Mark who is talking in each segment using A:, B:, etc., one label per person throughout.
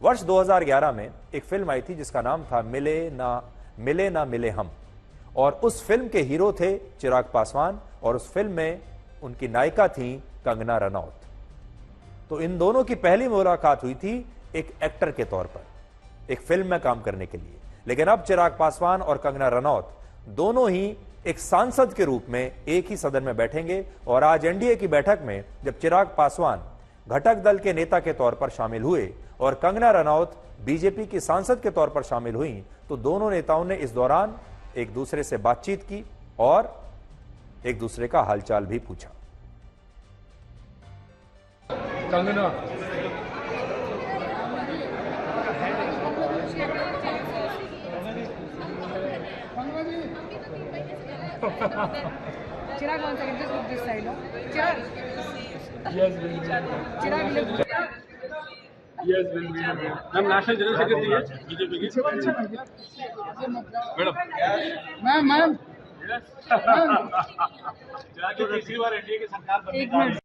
A: वर्ष 2011 में एक फिल्म आई थी जिसका नाम था मिले ना मिले हम, और उस फिल्म के हीरो थे चिराग पासवान और उस फिल्म में उनकी नायिका थी कंगना रनौत। तो इन दोनों की पहली मुलाकात हुई थी एक एक्टर के तौर पर, एक फिल्म में काम करने के लिए। लेकिन अब चिराग पासवान और कंगना रनौत दोनों ही एक सांसद के रूप में एक ही सदन में बैठेंगे। और आज एनडीए की बैठक में जब चिराग पासवान घटक दल के नेता के तौर पर शामिल हुए और कंगना रनौत बीजेपी की सांसद के तौर पर शामिल हुई, तो दोनों नेताओं ने इस दौरान एक दूसरे से बातचीत की और एक दूसरे का हालचाल भी पूछा।
B: Kangana,
C: Chirag, 1 second, just look this side, no? Chirag.
B: yes,
C: Chirag, look.
B: yes, ma'am national general secretary है बीजेपी की मैडम। मैम तीसरी बार एनडीए की सरकार बनने।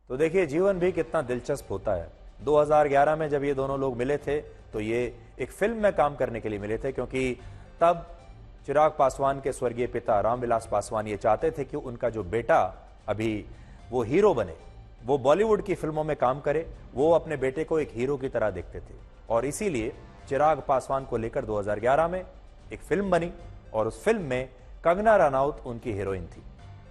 A: तो देखिए जीवन भी कितना दिलचस्प होता है। 2011 में जब ये दोनों लोग मिले थे तो ये एक फिल्म में काम करने के लिए मिले थे, क्योंकि तब चिराग पासवान के स्वर्गीय पिता रामविलास पासवान ये चाहते थे कि उनका जो बेटा अभी वो हीरो बने, वो बॉलीवुड की फिल्मों में काम करे, वो अपने बेटे को एक हीरो की तरह देखते थे। और इसीलिए चिराग पासवान को लेकर 2011 में एक फिल्म बनी और उस फिल्म में कंगना रनौत उनकी हीरोइन थी।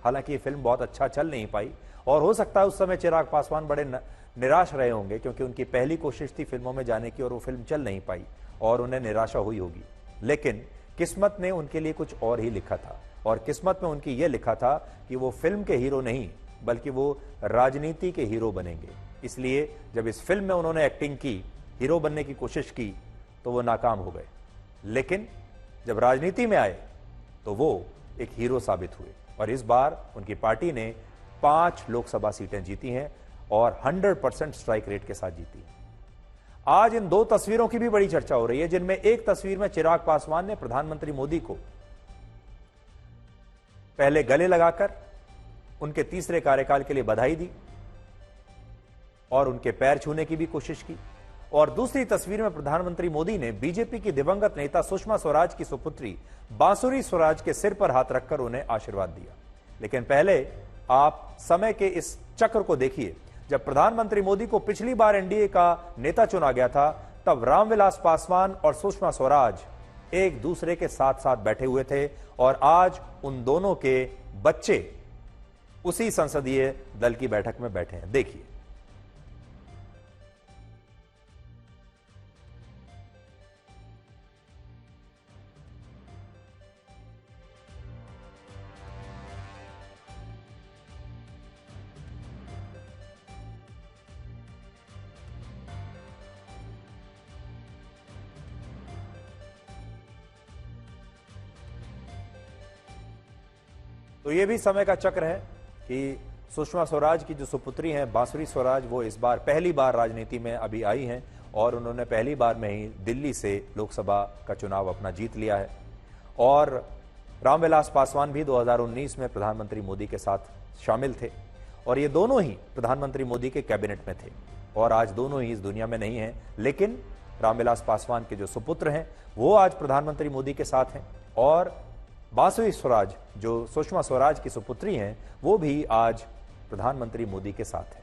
A: हालांकि ये फिल्म बहुत अच्छा चल नहीं पाई और हो सकता है उस समय चिराग पासवान बड़े निराश रहे होंगे, क्योंकि उनकी पहली कोशिश थी फिल्मों में जाने की और वो फिल्म चल नहीं पाई और उन्हें निराशा हुई होगी। लेकिन किस्मत ने उनके लिए कुछ और ही लिखा था, और किस्मत में उनकी यह लिखा था कि वो फिल्म के हीरो नहीं बल्कि वो राजनीति के हीरो बनेंगे। इसलिए जब इस फिल्म में उन्होंने एक्टिंग की, हीरो बनने की कोशिश की, तो वो नाकाम हो गए। लेकिन जब राजनीति में आए तो वो एक हीरो साबित हुए और इस बार उनकी पार्टी ने 5 लोकसभा सीटें जीती हैं और 100% स्ट्राइक रेट के साथ जीती। आज इन 2 तस्वीरों की भी बड़ी चर्चा हो रही है, जिनमें एक तस्वीर में चिराग पासवान ने प्रधानमंत्री मोदी को पहले गले लगाकर उनके तीसरे कार्यकाल के लिए बधाई दी और उनके पैर छूने की भी कोशिश की, और दूसरी तस्वीर में प्रधानमंत्री मोदी ने बीजेपी की दिवंगत नेता सुषमा स्वराज की सुपुत्री बांसुरी स्वराज के सिर पर हाथ रखकर उन्हें आशीर्वाद दिया। लेकिन पहले आप समय के इस चक्र को देखिए। जब प्रधानमंत्री मोदी को पिछली बार एनडीए का नेता चुना गया था, तब रामविलास पासवान और सुषमा स्वराज एक दूसरे के साथ साथ बैठे हुए थे और आज उन दोनों के बच्चे उसी संसदीय दल की बैठक में बैठे हैं। देखिए। तो ये भी समय का चक्र है कि सुषमा स्वराज की जो सुपुत्री हैं बांसुरी स्वराज, वो इस बार पहली बार राजनीति में अभी आई हैं और उन्होंने पहली बार में ही दिल्ली से लोकसभा का चुनाव अपना जीत लिया है। और रामविलास पासवान भी 2019 में प्रधानमंत्री मोदी के साथ शामिल थे और ये दोनों ही प्रधानमंत्री मोदी के कैबिनेट में थे और आज दोनों ही इस दुनिया में नहीं हैं। लेकिन रामविलास पासवान के जो सुपुत्र हैं वो आज प्रधानमंत्री मोदी के साथ हैं और बांसुरी स्वराज जो सुषमा स्वराज की सुपुत्री हैं वो भी आज प्रधानमंत्री मोदी के साथ है।